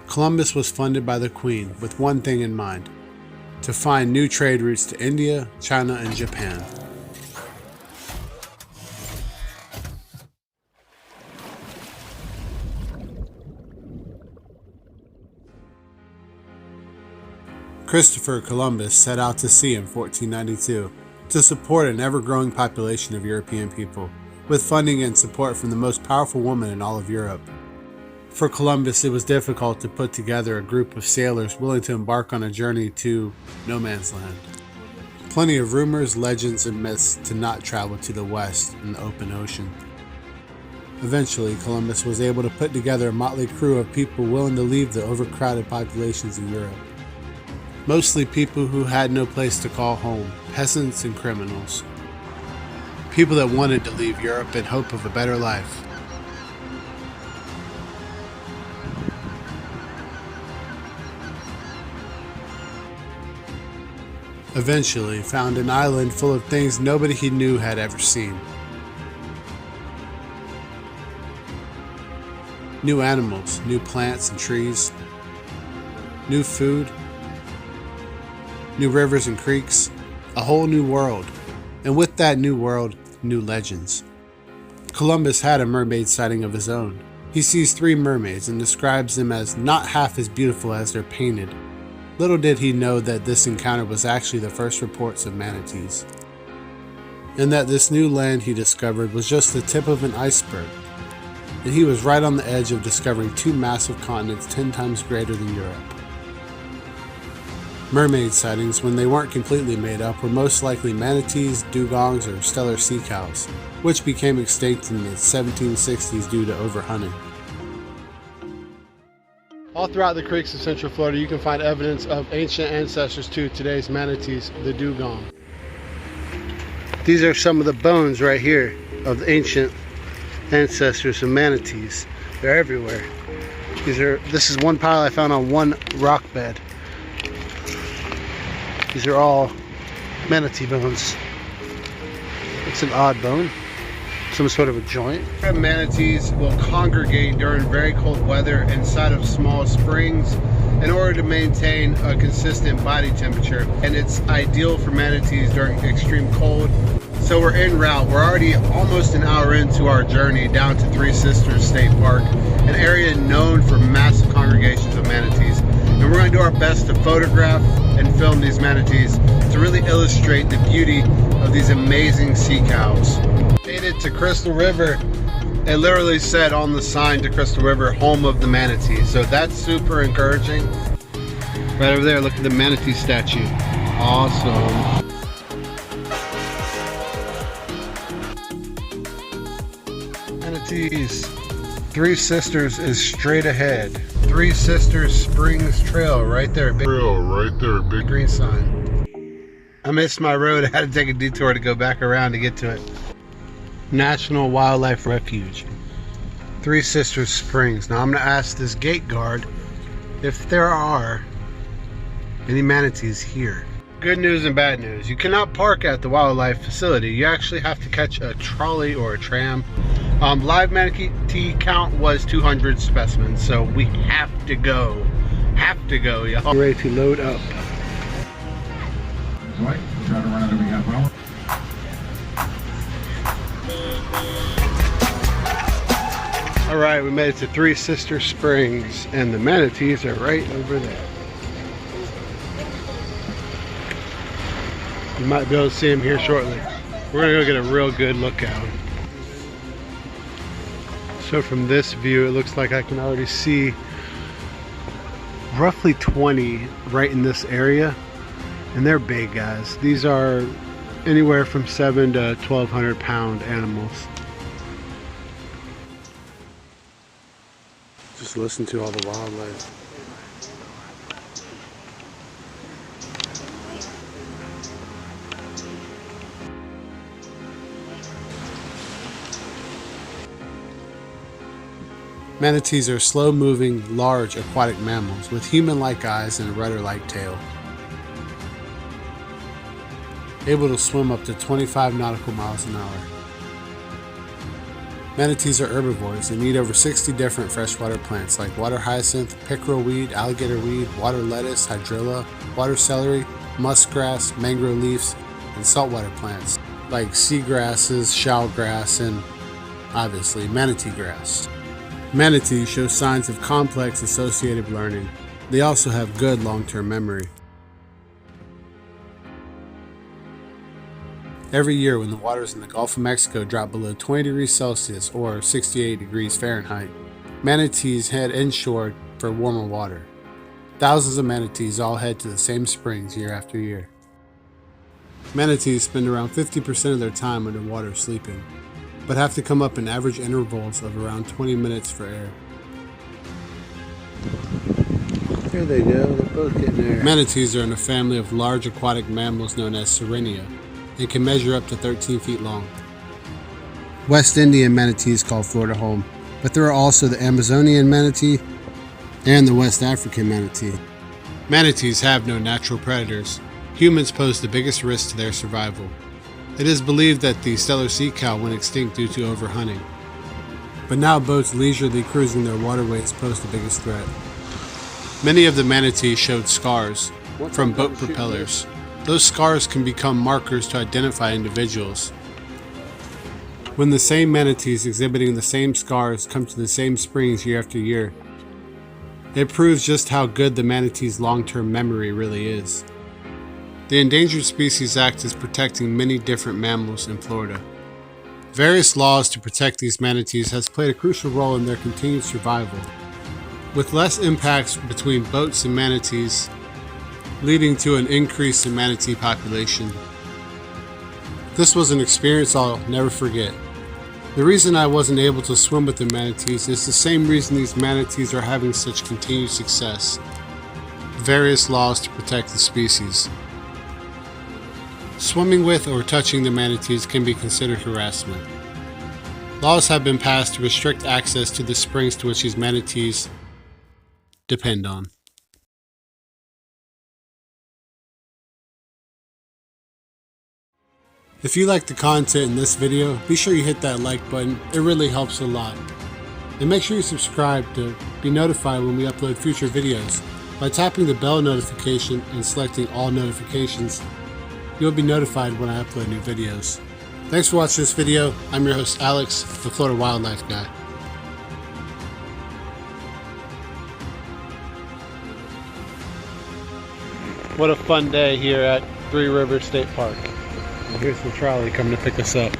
Columbus was funded by the Queen with one thing in mind: to find new trade routes to India, China, and Japan. Christopher Columbus set out to sea in 1492 to support an ever-growing population of European people, with funding and support from the most powerful woman in all of Europe. For Columbus, it was difficult to put together a group of sailors willing to embark on a journey to no man's land. Plenty of rumors, legends, and myths to not travel to the west in the open ocean. Eventually, Columbus was able to put together a motley crew of people willing to leave the overcrowded populations in Europe. Mostly people who had no place to call home, peasants and criminals. People that wanted to leave Europe in hope of a better life. Eventually found an island full of things nobody he knew had ever seen. New animals, new plants and trees, new food, new rivers and creeks, a whole new world, and with that new world, new legends. Columbus had a mermaid sighting of his own. He sees 3 mermaids and describes them as not half as beautiful as they're painted. Little did he know that this encounter was actually the first reports of manatees, and that this new land he discovered was just the tip of an iceberg, and he was right on the edge of discovering 2 massive continents 10 times greater than Europe. Mermaid sightings, when they weren't completely made up, were most likely manatees, dugongs, or stellar sea cows, which became extinct in the 1760s due to overhunting. All throughout the creeks of Central Florida, you can find evidence of ancient ancestors to today's manatees, the dugong. These are some of the bones right here of the ancient ancestors of manatees. They're everywhere. This is one pile I found on one rock bed. These are all manatee bones. It's an odd bone. Some sort of a joint. Manatees will congregate during very cold weather inside of small springs in order to maintain a consistent body temperature. And it's ideal for manatees during extreme cold. So we're en route. We're already almost an hour into our journey down to Three Sisters State Park, an area known for massive congregations of manatees. And we're going to do our best to photograph and film these manatees to really illustrate the beauty of these amazing sea cows. Made it to Crystal River. It literally said on the sign to Crystal River, home of the manatee. So that's super encouraging. Right over there, look at the manatee statue. Awesome. Manatees. Three Sisters is straight ahead. Three Sisters Springs Trail right there. Big green sign. I missed my road. I had to take a detour to go back around to get to it. National Wildlife Refuge. Three Sisters Springs. Now I'm going to ask this gate guard if there are any manatees here. Good news and bad news. You cannot park at the wildlife facility. You actually have to catch a trolley or a tram. Live manatee count was 200 specimens, so we have to go. Y'all. Ready to load up. Right, try to run out every half hour. Alright, we made it to Three Sister Springs, and the manatees are right over there. You might be able to see them here shortly. We're going to go get a real good look at them. So from this view, it looks like I can already see roughly 20 right in this area. And they're big, guys. These are anywhere from 7 to 1,200 pound animals. Just listen to all the wildlife. Manatees are slow-moving, large aquatic mammals with human-like eyes and a rudder-like tail. Able to swim up to 25 nautical miles an hour. Manatees are herbivores and eat over 60 different freshwater plants like water hyacinth, pickerel weed, alligator weed, water lettuce, hydrilla, water celery, muskgrass, mangrove leaves, and saltwater plants like seagrasses, shallgrass, and obviously manatee grass. Manatees show signs of complex associative learning. They also have good long-term memory. Every year when the waters in the Gulf of Mexico drop below 20 degrees Celsius or 68 degrees Fahrenheit, manatees head inshore for warmer water. Thousands of manatees all head to the same springs year after year. Manatees spend around 50% of their time underwater sleeping, but have to come up in average intervals of around 20 minutes for air. There they go, they're both getting there. Manatees are in a family of large aquatic mammals known as Serinia. They can measure up to 13 feet long. West Indian manatees call Florida home, but there are also the Amazonian manatee and the West African manatee. Manatees have no natural predators. Humans pose the biggest risk to their survival. It is believed that the Steller sea cow went extinct due to overhunting. But now boats leisurely cruising their waterways pose the biggest threat. Many of the manatees showed scars from boat propellers. Those scars can become markers to identify individuals. When the same manatees exhibiting the same scars come to the same springs year after year, it proves just how good the manatee's long-term memory really is. The Endangered Species Act is protecting many different mammals in Florida. Various laws to protect these manatees has played a crucial role in their continued survival, with less impacts between boats and manatees, leading to an increase in manatee population. This was an experience I'll never forget. The reason I wasn't able to swim with the manatees is the same reason these manatees are having such continued success. Various laws to protect the species. Swimming with or touching the manatees can be considered harassment. Laws have been passed to restrict access to the springs to which these manatees depend on. If you like the content in this video, be sure you hit that like button. It really helps a lot. And make sure you subscribe to be notified when we upload future videos. By tapping the bell notification and selecting all notifications, you'll be notified when I upload new videos. Thanks for watching this video. I'm your host Alex, the Florida Wildlife Guy. What a fun day here at Three Rivers State Park. Here's the trolley coming to pick us up.